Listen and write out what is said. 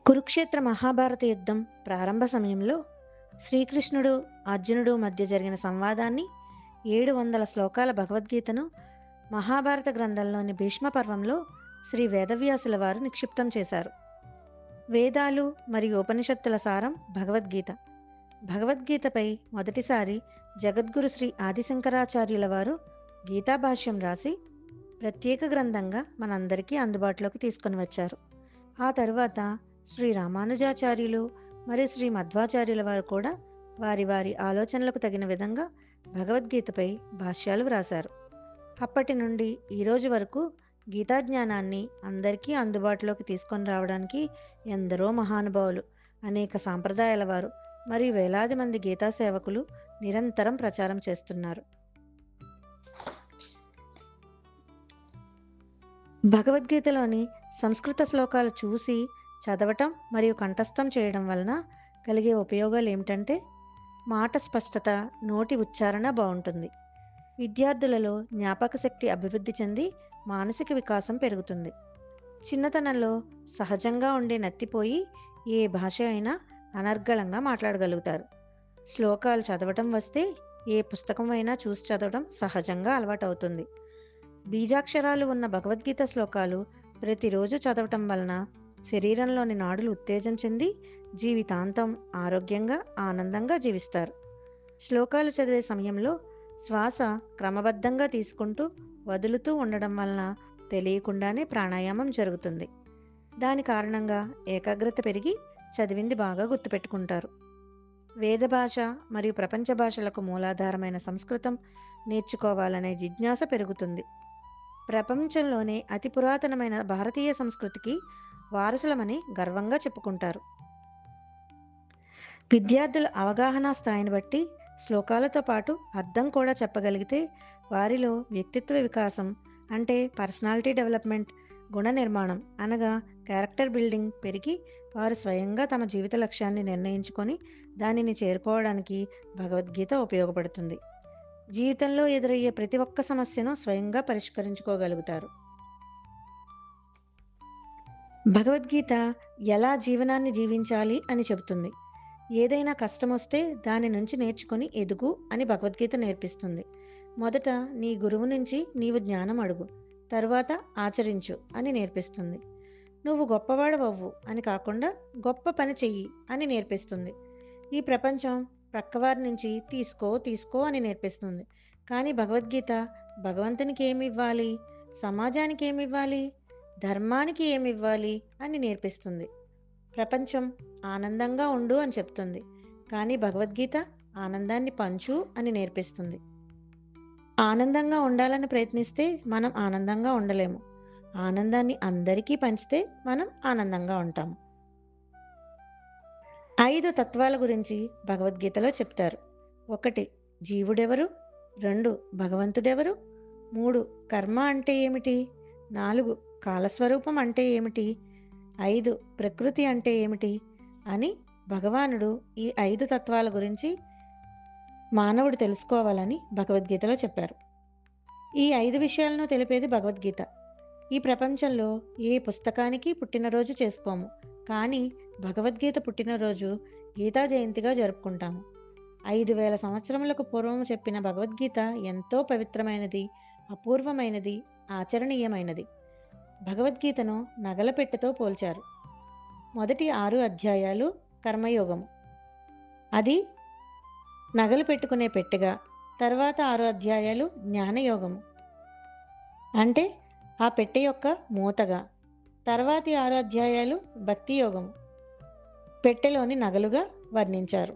కురుక్షేత్ర మహాభారత యుద్ధం ప్రారంభ సమయంలో శ్రీకృష్ణుడు అర్జునుడు మధ్య జరిగిన సంవాదాన్ని 700 శ్లోకాల భగవద్గీతను మహాభారత గ్రంథంలోని భీష్మ పర్వంలో శ్రీ వేదవ్యాసుల వారు నిక్షిప్తం చేశారు. వేదాలు మరియు ఉపనిషత్తుల సారం భగవద్గీత. భగవద్గీతపై మొదటిసారి జగద్గురు శ్రీ ఆదిశంకరాచార్యుల వారు గీతాభాష్యం రాసి ప్రత్యేక గ్రంథంగా మనందరికీ అందుబాటులోకి తీసుకొని వచ్చారు. ఆ తరువాత శ్రీ రామానుజాచార్యులు మరియు శ్రీ మధ్వాచార్యుల వారు కూడా వారి వారి ఆలోచనలకు తగిన విధంగా భగవద్గీతపై భాష్యాలు వ్రాశారు. అప్పటి నుండి ఈరోజు వరకు గీతా జ్ఞానాన్ని అందరికీ అందుబాటులోకి తీసుకొని రావడానికి ఎందరో మహానుభావులు, అనేక సాంప్రదాయాల వారు మరియు వేలాది మంది గీతా సేవకులు నిరంతరం ప్రచారం చేస్తున్నారు. భగవద్గీతలోని సంస్కృత శ్లోకాలు చూసి చదవటం మరియు కంఠస్థం చేయడం వలన కలిగే ఉపయోగాలు ఏమిటంటే, మాట స్పష్టత, నోటి ఉచ్చారణ బాగుంటుంది. విద్యార్థులలో జ్ఞాపక శక్తి అభివృద్ధి చెంది మానసిక వికాసం పెరుగుతుంది. చిన్నతనంలో సహజంగా ఉండే నత్తిపోయి ఏ భాష అయినా అనర్గళంగా మాట్లాడగలుగుతారు. శ్లోకాలు చదవటం వస్తే ఏ పుస్తకం అయినా చూసి చదవడం సహజంగా అలవాటవుతుంది. బీజాక్షరాలు ఉన్న భగవద్గీత శ్లోకాలు ప్రతిరోజు చదవటం వలన శరీరంలోని నాడులు ఉత్తేజం చెంది జీవితాంతం ఆరోగ్యంగా, ఆనందంగా జీవిస్తారు. శ్లోకాలు చదివే సమయంలో శ్వాస క్రమబద్ధంగా తీసుకుంటూ వదులుతూ ఉండడం వలన తెలియకుండానే ప్రాణాయామం జరుగుతుంది. దాని కారణంగా ఏకాగ్రత పెరిగి చదివింది బాగా గుర్తుపెట్టుకుంటారు. వేద భాష మరియు ప్రపంచ భాషలకు మూలాధారమైన సంస్కృతం నేర్చుకోవాలనే జిజ్ఞాస పెరుగుతుంది. ప్రపంచంలోనే అతి పురాతనమైన భారతీయ సంస్కృతికి వారసులమని గర్వంగా చెప్పుకుంటారు. విద్యార్థుల అవగాహన స్థాయిని బట్టి శ్లోకాలతో పాటు అర్థం కూడా చెప్పగలిగితే వారిలో వ్యక్తిత్వ వికాసం అంటే పర్సనాలిటీ డెవలప్మెంట్, గుణ నిర్మాణం అనగా క్యారెక్టర్ బిల్డింగ్ పెరిగి వారు స్వయంగా తమ జీవిత లక్ష్యాన్ని నిర్ణయించుకొని దానిని చేరుకోవడానికి భగవద్గీత ఉపయోగపడుతుంది. జీవితంలో ఎదురయ్యే ప్రతి ఒక్క సమస్యను స్వయంగా పరిష్కరించుకోగలుగుతారు. భగవద్గీత ఎలా జీవనాన్ని జీవించాలి అని చెబుతుంది. ఏదైనా కష్టం వస్తే దాని నుంచి నేర్చుకుని ఎదుగు అని భగవద్గీత నేర్పిస్తుంది. మొదట నీ గురువు నుంచి నీవు జ్ఞానం అడుగు, తరువాత ఆచరించు అని నేర్పిస్తుంది. నువ్వు గొప్పవాడవవ్వు అని కాకుండా గొప్ప పని చెయ్యి అని నేర్పిస్తుంది. ఈ ప్రపంచం ప్రక్కవారి నుంచి తీసుకో తీసుకో అని నేర్పిస్తుంది. కానీ భగవద్గీత భగవంతునికి ఏమివ్వాలి, సమాజానికి ఏమివ్వాలి, ధర్మానికి ఏమివ్వాలి అని నేర్పిస్తుంది. ప్రపంచం ఆనందంగా ఉండు అని చెప్తుంది. కానీ భగవద్గీత ఆనందాన్ని పంచు అని నేర్పిస్తుంది. ఆనందంగా ఉండాలని ప్రయత్నిస్తే మనం ఆనందంగా ఉండలేము. ఆనందాన్ని అందరికీ పంచితే మనం ఆనందంగా ఉంటాము. 5 తత్వాల గురించి భగవద్గీతలో చెప్తారు. 1 జీవుడెవరు, 2 భగవంతుడెవరు, 3 కర్మ అంటే ఏమిటి, 4 కాలస్వరూపం అంటే ఏమిటి, 5 ప్రకృతి అంటే ఏమిటి అని భగవానుడు ఈ 5 తత్వాల గురించి మానవుడు తెలుసుకోవాలని భగవద్గీతలో చెప్పారు. ఈ 5 విషయాలను తెలిపేది భగవద్గీత. ఈ ప్రపంచంలో ఏ పుస్తకానికి పుట్టినరోజు చేసుకోము, కానీ భగవద్గీత పుట్టినరోజు గీతా జయంతిగా జరుపుకుంటాము. 5000 సంవత్సరములకు పూర్వం చెప్పిన భగవద్గీత ఎంతో పవిత్రమైనది, అపూర్వమైనది, ఆచరణీయమైనది. భగవద్గీతను నగలపెట్టెతో పోల్చారు. మొదటి 6 అధ్యాయాలు కర్మయోగము, అది నగలు పెట్టుకునే పెట్టెగా. తర్వాత 6 అధ్యాయాలు జ్ఞానయోగము, అంటే ఆ పెట్టె యొక్క మూతగా. తర్వాతి 6 అధ్యాయాలు భక్తి యోగము, పెట్టెలోని నగలుగా వర్ణించారు.